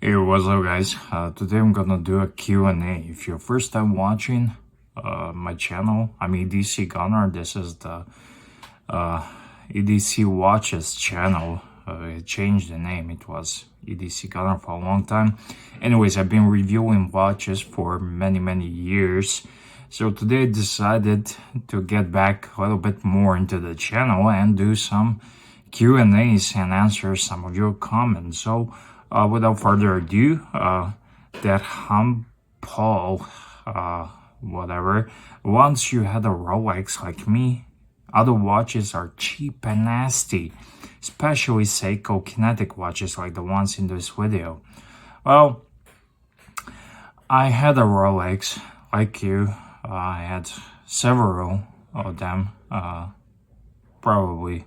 Hey, what's up guys? Today I'm gonna do a Q&A. If you're first time watching my channel, I'm EDC Gunner. This is the EDC Watches channel. It changed the name. It was EDC Gunner for a long time. Anyways, I've been reviewing watches for many years. So today I decided to get back a little bit more into the channel and do some Q&As and answer some of your comments. So without further ado, that Paul, whatever, once you had a Rolex like me, other watches are cheap and nasty, especially Seiko kinetic watches like the ones in this video. Well, I had a Rolex like you. I had several of them, probably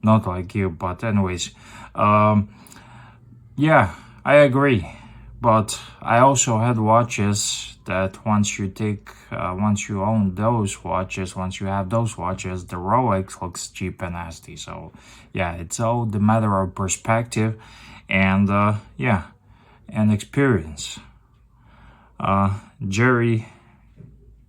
not like you, but anyways, yeah, I agree. But I also had watches that once you own those watches, once you have those watches, the Rolex looks cheap and nasty. So yeah, it's all the matter of perspective and yeah, and experience. Jerry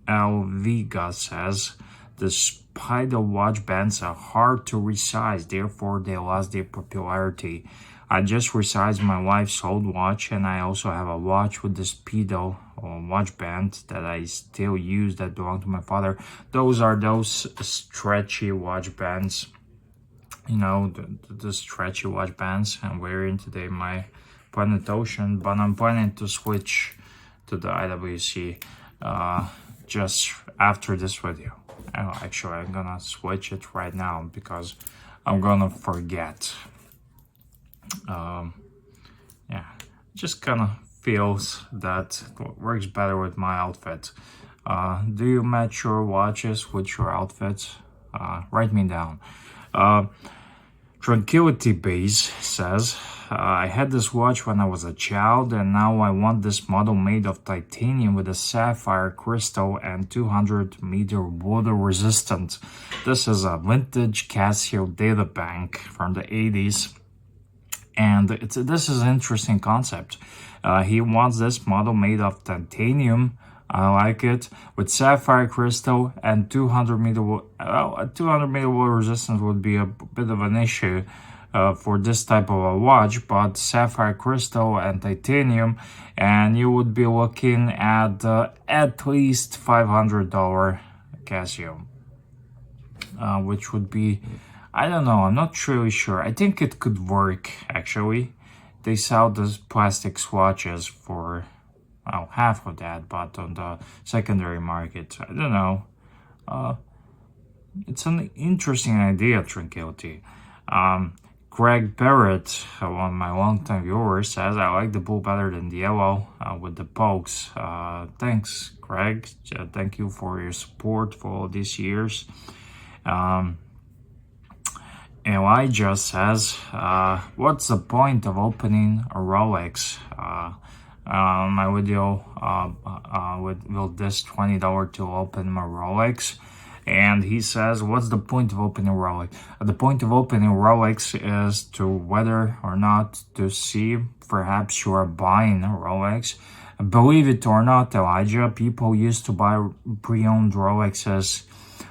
L. Vega says, despite the watch bands are hard to resize, therefore they lost their popularity. I just resized my wife's old watch, and I also have a watch with the Speedo watch band that I still use that belonged to my father. Those are those stretchy watch bands, you know, the stretchy watch bands I'm wearing today, my Planet Ocean, but I'm planning to switch to the IWC just after this video. Actually, I'm gonna switch it right now because I'm gonna forget. Yeah, just kind of feels that works better with my outfit. Do you match your watches with your outfits? Write me down. Tranquility Base says, I had this watch when I was a child, and now I want this model made of titanium with a sapphire crystal and 200-meter water resistant. This is a vintage Casio data bank from the 80s. And this is an interesting concept. He wants this model made of titanium. I like it, with sapphire crystal and 200-meter. Well, a 200-meter water resistance would be a bit of an issue for this type of a watch, but sapphire crystal and titanium, and you would be looking at least $500 Casio, which would be, I don't know, I'm not really sure. I think it could work, actually. They sell those plastic swatches for, well, half of that, but on the secondary market, I don't know. It's an interesting idea, Tranquility. Greg Barrett, one of my longtime viewers, says, I like the blue better than the yellow with the pokes. Thanks, Greg. Thank you for your support for all these years. Elijah says, what's the point of opening a Rolex? My video will this $20 to open my Rolex. And he says, what's the point of opening a Rolex? The point of opening a Rolex is to whether or not to see perhaps you are buying a Rolex. Believe it or not, Elijah, people used to buy pre-owned Rolexes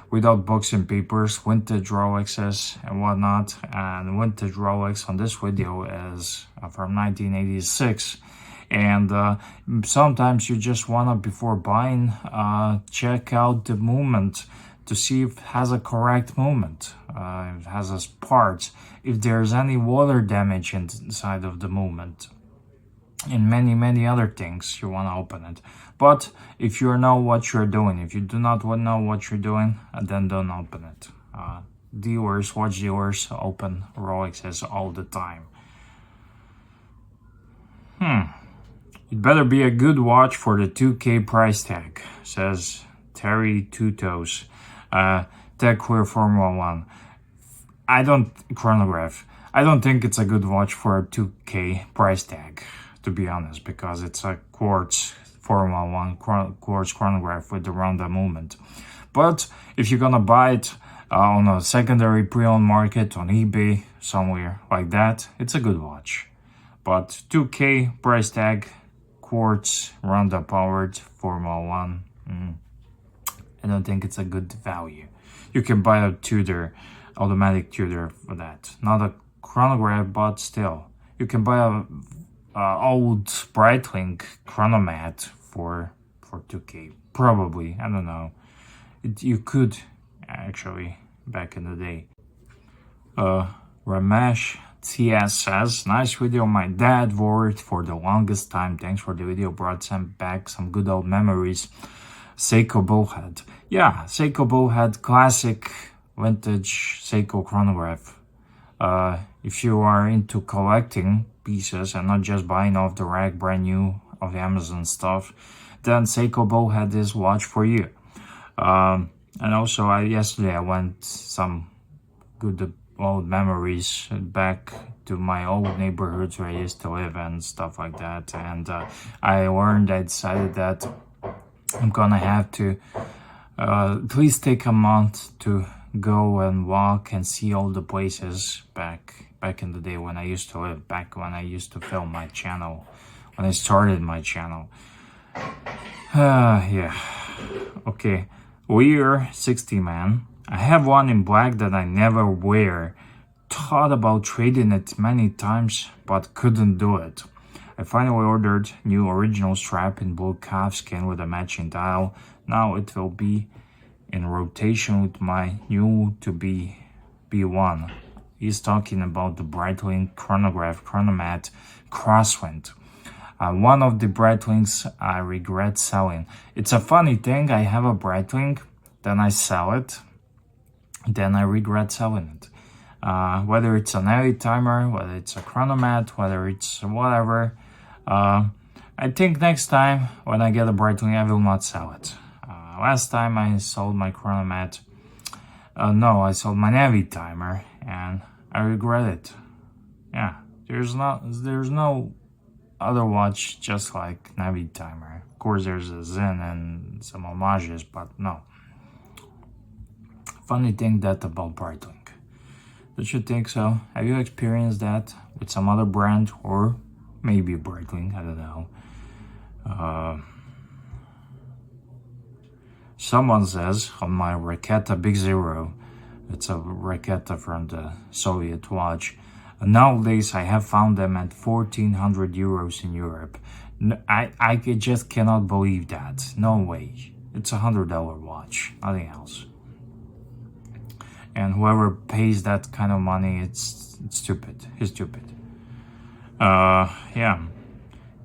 without books and papers, vintage Rolexes and whatnot. And vintage Rolex on this video is from 1986. And sometimes you just wanna, before buying, check out the movement to see if it has a correct movement, if it has a parts, if there's any water damage inside of the movement, and many other things. You want to open it. But if you know what you're doing, if you do not know what you're doing, then don't open it. Watch dealers open Rolexes all the time. It better be a good watch for the 2K price tag, says Terry Tutos. Tech Queer Formula 1. Chronograph. I don't think it's a good watch for a 2K price tag, to be honest, because it's a quartz Formula 1 quartz chronograph with the Ronda movement. But if you're gonna buy it on a secondary pre-owned market on eBay, somewhere like that, it's a good watch. But 2K price tag, quartz, Ronda powered, Formula 1. I don't think it's a good value. You can buy a Tudor, automatic Tudor for that. Not a chronograph, but still. You can buy a old Breitling chronomat for 2K. Probably, I don't know. You could, actually, back in the day. Ramesh TS says, nice video, my dad wore it for the longest time. Thanks for the video, brought back some good old memories. Seiko Bowhead. Yeah, Seiko Bowhead, classic vintage Seiko chronograph. If you are into collecting pieces and not just buying off the rack brand new of Amazon stuff, then Seiko Bowhead is watch for you. And also, yesterday I went some good old memories back to my old neighborhoods where I used to live and stuff like that. And I decided that I'm gonna have to at least take a month to go and walk and see all the places back in the day when I used to live, back when I used to film my channel, when I started my channel. Yeah. Okay. We're 60 man. I have one in black that I never wear. Thought about trading it many times, but couldn't do it. I finally ordered new original strap in blue calfskin with a matching dial. Now it will be in rotation with my new to be B1. He's talking about the Breitling chronograph chronomat Crosswind. One of the Breitlings I regret selling. It's a funny thing, I have a Breitling, then I sell it, then I regret selling it. Whether it's an LED timer, whether it's a chronomat, whether it's whatever. I think next time when I get a Breitling, I will not sell it. Last time I sold my chronomat, I sold my Navy timer, and I regret it. Yeah, there's no other watch just like Navy timer. Of course, there's a Zen and some homages, but no. Funny thing that about Breitling. Don't you think so? Have you experienced that with some other brand or maybe Breitling? I don't know. Someone says on my Raketa BigZero, it's a Raketa from the Soviet watch. Nowadays, I have found them at 1,400 euros in Europe. I just cannot believe that. No way. It's $100 watch, nothing else. And whoever pays that kind of money, it's stupid. He's stupid. Yeah.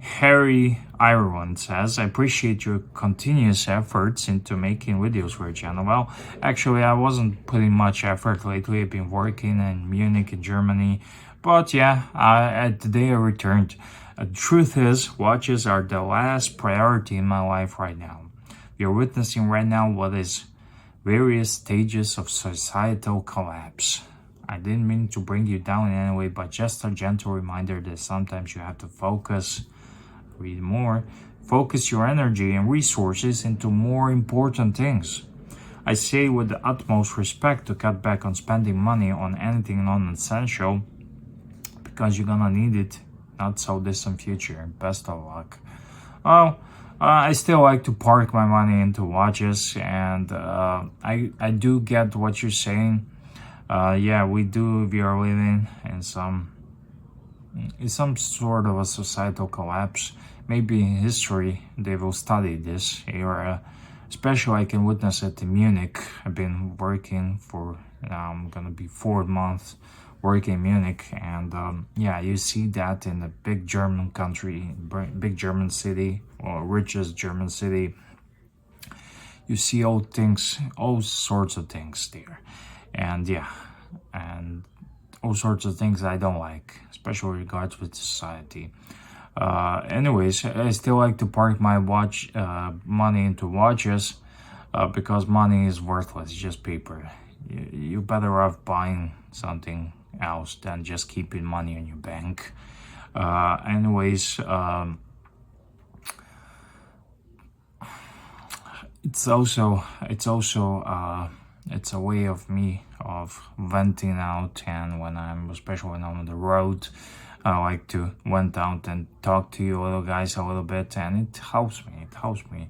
Harry Ireland says, I appreciate your continuous efforts into making videos for your channel. Well, actually, I wasn't putting much effort lately. I've been working in Munich, in Germany. But yeah, today I returned. The truth is, watches are the last priority in my life right now. You're witnessing right now what is various stages of societal collapse. I didn't mean to bring you down in any way, but just a gentle reminder that sometimes you have to read more, focus your energy and resources into more important things. I say with the utmost respect to cut back on spending money on anything non-essential because you're gonna need it not so distant future. Best of luck. Oh, I still like to park my money into watches, and I do get what you're saying. Yeah, we are living in some sort of a societal collapse. Maybe in history they will study this era. Especially I can witness it in Munich. I've been working for, I'm gonna be 4 months working in Munich, and yeah, you see that in the big German country, big German city, or richest German city. You see all sorts of things there, and yeah, and all sorts of things I don't like, especially regards with society. Anyways, I still like to park my money into watches because money is worthless, just paper. You're better off buying something else than just keeping money in your bank. Anyways, it's a way of me of venting out, and especially when I'm on the road, I like to went out and talk to you little guys a little bit, and it helps me. It helps me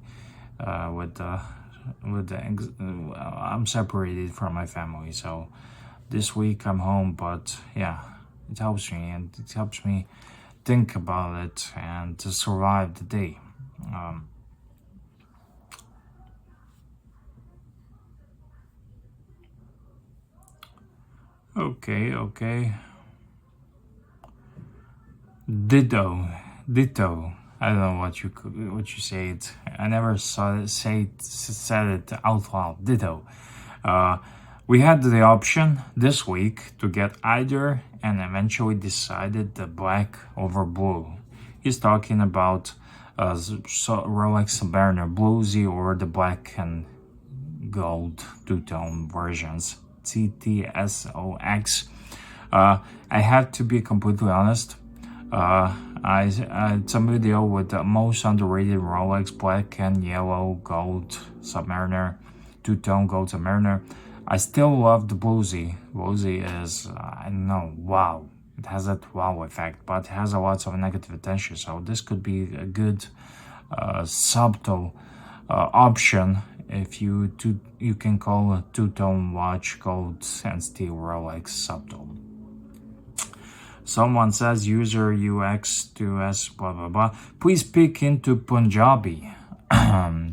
I'm separated from my family, so this week I'm home, but yeah, it helps me, and it helps me think about it and to survive the day. Okay. Ditto. I don't know what you say it. I never said it out loud. Ditto. Uh, we had the option this week to get either, and eventually decided the black over blue. He's talking about Rolex Submariner Bluesy or the black and gold two-tone versions, CTSOX. I have to be completely honest. It's a video with the most underrated Rolex black and yellow gold Submariner, two-tone gold Submariner. I still love the Bluesy. Bluesy is, I don't know, wow. It has that wow effect, but it has a lot of negative attention. So this could be a good, subtle option if you can call a two-tone watch gold and steel Rolex subtle. Someone says user UX to S blah blah blah. Please speak into Punjabi.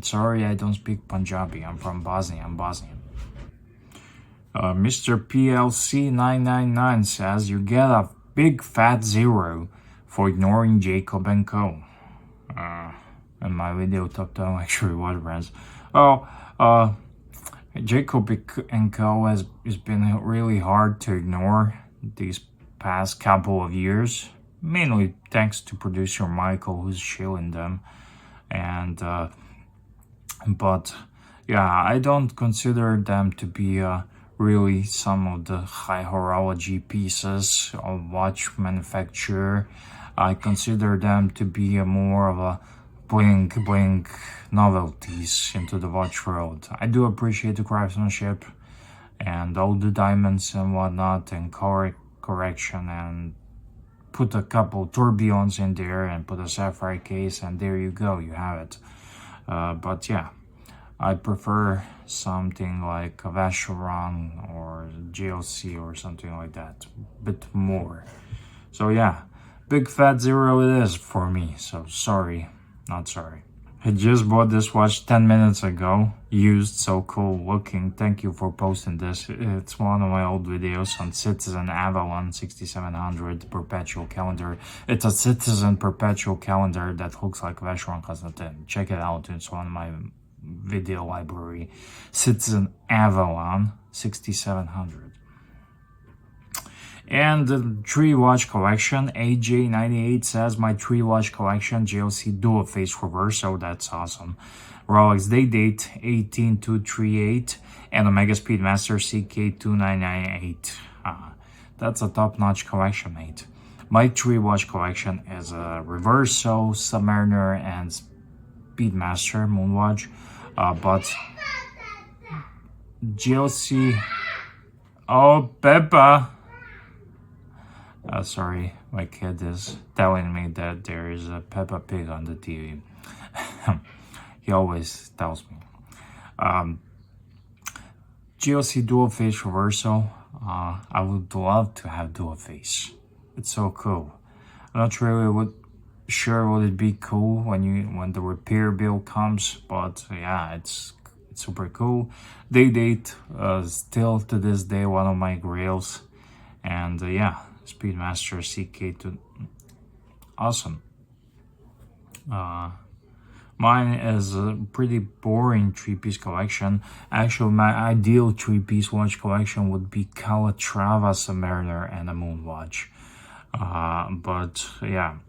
Sorry, I don't speak Punjabi. I'm from Bosnia. I'm Bosnian. Mr. PLC 999 says you get a big fat zero for ignoring Jacob and Co. And my video top down actually was friends. Jacob and Co has been really hard to ignore these past couple of years, mainly thanks to producer Michael, who's shilling them. And but yeah, I don't consider them to be really some of the high horology pieces of watch manufacturer. I consider them to be more of a bling novelties into the watch world. I do appreciate the craftsmanship and all the diamonds and whatnot and correction, and put a couple tourbillons in there and put a sapphire case, and there you go, you have it. But yeah, I prefer something like a Vacheron or GLC or something like that, a bit more. So yeah, big fat zero it is for me, so sorry, not sorry. I just bought this watch 10 minutes ago, used, so cool looking. Thank you for posting this. It's one of my old videos on Citizen Avalon 6700 perpetual calendar. It's a Citizen perpetual calendar that looks like Vacheron Constantin. Check it out, it's one of my video library. Citizen Avalon 6700. And the 3-watch collection, AJ98 says my 3-watch collection, GLC dual face reverso, that's awesome. Rolex Day Date 18238 and Omega Speedmaster CK2998. That's a top-notch collection, mate. My 3-watch collection is a Reverso, Submariner, and Speedmaster Moonwatch, but GLC. Oh, Peppa. Sorry, my kid is telling me that there is a Peppa Pig on the TV. He always tells me. GLC dual face reversal. I would love to have dual face. It's so cool. I'm not really sure would it be cool when the repair bill comes, but yeah, it's super cool. Day Date, still to this day one of my grails, and yeah. Speedmaster CK2, awesome. Mine is a pretty boring 3-piece collection. Actually, my ideal 3-piece watch collection would be Calatrava Submariner and a Moonwatch. But yeah,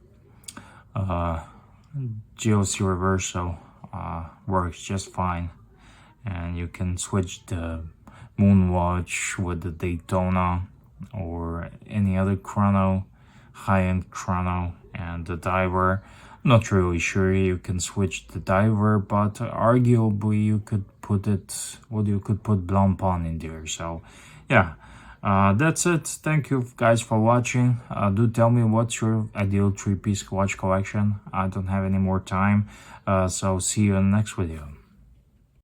GLC Reverso works just fine, and you can switch the Moonwatch with the Daytona or any other chrono, high-end chrono, and the diver. I'm not really sure you can switch the diver, but arguably you could put Blancpain in there. So yeah, That's it. Thank you guys for watching. Do tell me what's your ideal three-piece watch collection. I don't have any more time. So see you in the next video.